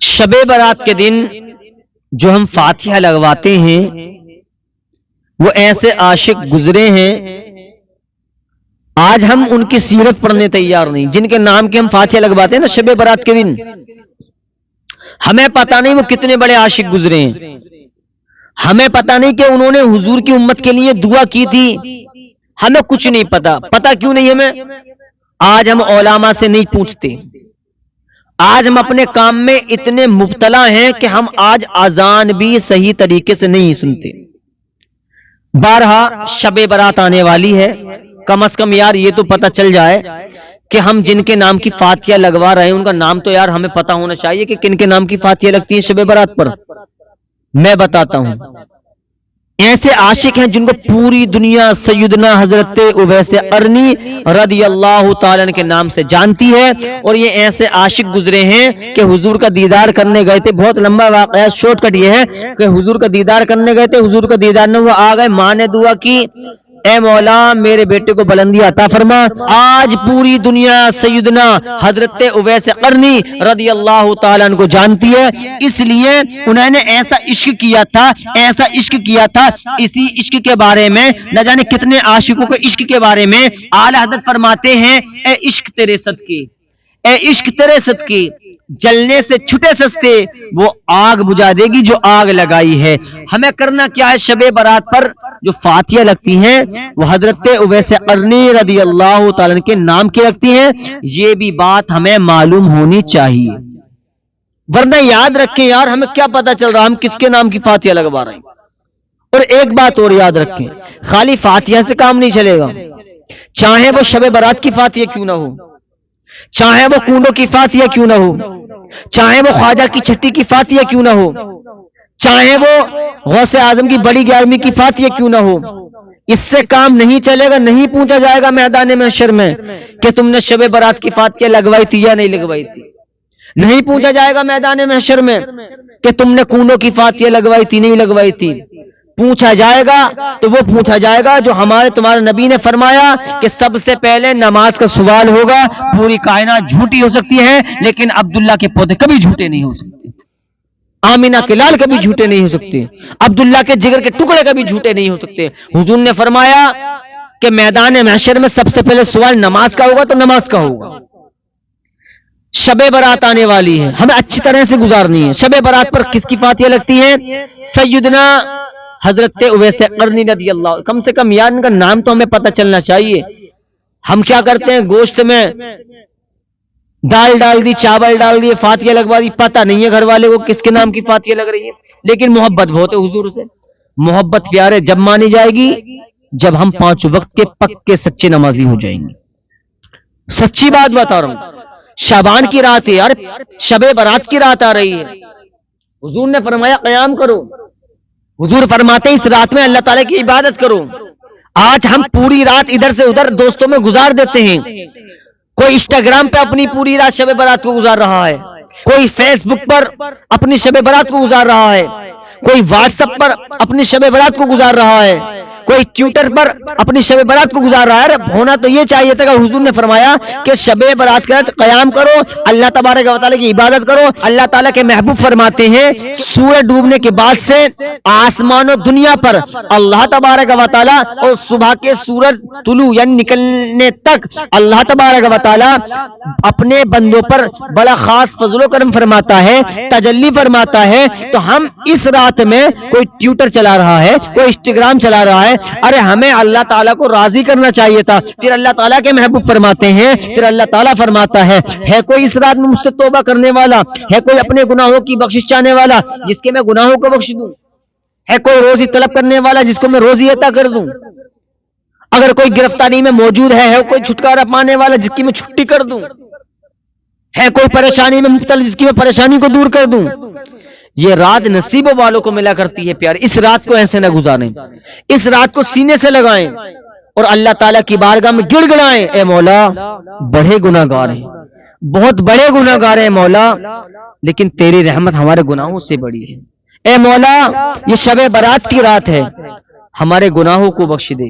شب برات کے دن جو ہم فاتحہ لگواتے ہیں وہ ایسے عاشق گزرے ہیں، آج ہم ان کی سیرت پڑھنے تیار نہیں، جن کے نام کے ہم فاتحہ لگواتے ہیں نا شب برات کے دن، ہمیں پتہ نہیں وہ کتنے بڑے عاشق گزرے ہیں، ہمیں پتہ نہیں کہ انہوں نے حضور کی امت کے لیے دعا کی تھی، ہمیں کچھ نہیں پتا کیوں نہیں ہمیں؟ آج ہم علماء سے نہیں پوچھتے، آج ہم اپنے کام میں اتنے مبتلا ہیں کہ ہم آج اذان بھی صحیح طریقے سے نہیں سنتے۔ بارہا شب برات آنے والی ہے، کم از کم یار یہ تو پتہ چل جائے کہ ہم جن کے نام کی فاتحہ لگوا رہے ہیں ان کا نام تو یار ہمیں پتہ ہونا چاہیے کہ کن کے نام کی فاتحہ لگتی ہے شب برات پر۔ میں بتاتا ہوں، ایسے عاشق ہیں جن کو پوری دنیا سیدنا حضرت اویس قرنی رضی اللہ تعالیٰ عنہ کے نام سے جانتی ہے، اور یہ ایسے عاشق گزرے ہیں کہ حضور کا دیدار کرنے گئے تھے، بہت لمبا واقعہ، شارٹ کٹ یہ ہے کہ حضور کا دیدار کرنے گئے تھے، حضور کا دیدار نہ ہوا، آ گئے، ماں نے دعا کی اے مولا میرے بیٹے کو بلندی عطا فرما۔ آج پوری دنیا سیدنا حضرت اویس قرنی رضی اللہ تعالیٰ عنہ کو جانتی ہے، اس لیے انہوں نے ایسا عشق کیا تھا، اسی عشق کے بارے میں نہ جانے کتنے عاشقوں کے عشق کے بارے میں اعلی حضرت فرماتے ہیں، اے عشق تیرے صدقے، اے عشق تیرے صدقے، جلنے سے چھٹے سستے وہ آگ بجھا دے گی جو آگ لگائی ہے۔ ہمیں کرنا کیا ہے؟ شب برات پر جو فاتحہ لگتی ہیں وہ حضرت اویس قرنی رضی اللہ تعالیٰ کے نام کی لگتی ہیں، یہ بھی بات ہمیں معلوم ہونی چاہیے، ورنہ یاد رکھیں یار ہمیں کیا پتا چل رہا ہم کس کے نام کی فاتحہ لگوا رہے ہیں۔ اور ایک بات اور یاد رکھیں، خالی فاتحہ سے کام نہیں چلے گا، چاہے وہ شب برات کی فاتحہ کیوں نہ ہو، چاہے وہ کنڈوں کی فاتحہ کیوں نہ ہو، چاہے وہ خواجہ کی چھٹی کی فاتحہ کیوں نہ ہو، چاہے وہ غوث اعظم کی بڑی 11ویں کی فاتحہ کیوں نہ ہو، اس سے کام نہیں چلے گا، نہیں پوچھا جائے گا میدان محشر میں کہ تم نے شب برات کی فاتحہ لگوائی تھی یا نہیں لگوائی تھی، نہیں پوچھا جائے گا میدان محشر میں کہ تم نے کنڈوں کی فاتحہ لگوائی تھی نہیں لگوائی تھی، پوچھا جائے گا تو وہ پوچھا جائے گا جو ہمارے تمہارے نبی نے فرمایا کہ سب سے پہلے نماز کا سوال ہوگا۔ پوری کائنات جھوٹی ہو سکتی ہے لیکن عبداللہ کے پودے کبھی جھوٹے نہیں ہو سکتے، آمینہ کے لال کبھی جھوٹے نہیں ہو سکتے، عبداللہ کے جگر کے ٹکڑے کبھی جھوٹے نہیں ہو سکتے۔ حضور نے فرمایا کہ میدان محشر میں سب سے پہلے سوال نماز کا ہوگا تو نماز کا ہوگا۔ شب برات آنے والی ہے، ہمیں اچھی طرح سے گزارنی ہے۔ شب برات پر کس کی فاتحہ لگتی ہے؟ سیدنا حضرت اویس قرنی رضی اللہ، کم سے کم یار ان کا نام تو ہمیں پتہ چلنا چاہیے۔ ہم کیا کرتے ہیں، گوشت میں دال ڈال دی، چاول ڈال دیے، فاتحہ لگوا دی، پتہ نہیں ہے گھر والے کو کس کے نام کی فاتحہ لگ رہی ہے، لیکن محبت بہت ہے حضور سے۔ محبت پیارے جب مانی جائے گی جب ہم 5 وقت کے پکے سچے نمازی ہو جائیں گے۔ سچی بات بتا رہا ہوں، شعبان کی رات ہے یار، شب برات کی رات آ رہی ہے، حضور نے فرمایا قیام کرو، حضور فرماتے ہیں اس رات میں اللہ تعالیٰ کی عبادت کرو۔ آج ہم پوری رات ادھر سے ادھر دوستوں میں گزار دیتے ہیں، کوئی انسٹاگرام پہ اپنی پوری رات شب برات کو گزار رہا ہے، کوئی فیس بک پر اپنی شب برات کو گزار رہا ہے، کوئی واٹس ایپ پر اپنی شب برات کو گزار رہا ہے، کوئی ٹویٹر پر اپنی شب برات کو گزار رہا ہے۔ ہونا تو یہ چاہیے تھا کہ حضور نے فرمایا کہ شب برات کے رات قیام کرو، اللہ تبارک و تعالیٰ کی عبادت کرو۔ اللہ تعالیٰ کے محبوب فرماتے ہیں سورج ڈوبنے کے بعد سے آسمان و دنیا پر اللہ تبارک و تعالیٰ، اور صبح کے سورج طلوع یعنی نکلنے تک اللہ تبارک و تعالیٰ اپنے بندوں پر بڑا خاص فضل و کرم فرماتا ہے، تجلی فرماتا ہے۔ تو ہم اس رات میں کوئی ٹویٹر چلا رہا ہے، کوئی انسٹاگرام چلا رہا ہے، ارے ہمیں اللہ تعالیٰ کو راضی کرنا چاہیے تھا۔ پھر اللہ تعالیٰ کے محبوب فرماتے ہیں، پھر اللہ تعالیٰ فرماتا ہے کوئی اس رات میں مجھ سے توبہ کرنے والا ہے، کوئی اپنے گناہوں کی بخشش چاہنے والا جس کے میں گناہوں کو بخش دوں، ہے کوئی روزی طلب کرنے والا جس کو میں روزی عطا کر دوں، اگر کوئی گرفتاری میں موجود ہے کوئی چھٹکارا پانے والا جس کی میں چھٹی کر دوں، ہے کوئی پریشانی میں مبتلا جس کی میں پریشانی کو دور کر دوں۔ یہ رات نصیبوں والوں کو ملا کرتی ہے پیارے، اس رات کو ایسے نہ گزاریں، اس رات کو سینے سے لگائیں اور اللہ تعالیٰ کی بارگاہ میں گڑ گڑائیں، اے مولا بڑے گناہ گار ہیں، بہت بڑے گناہ گار ہیں مولا، لیکن تیری رحمت ہمارے گناہوں سے بڑی ہے۔ اے مولا یہ شب برات کی رات ہے، ہمارے گناہوں کو بخش دے،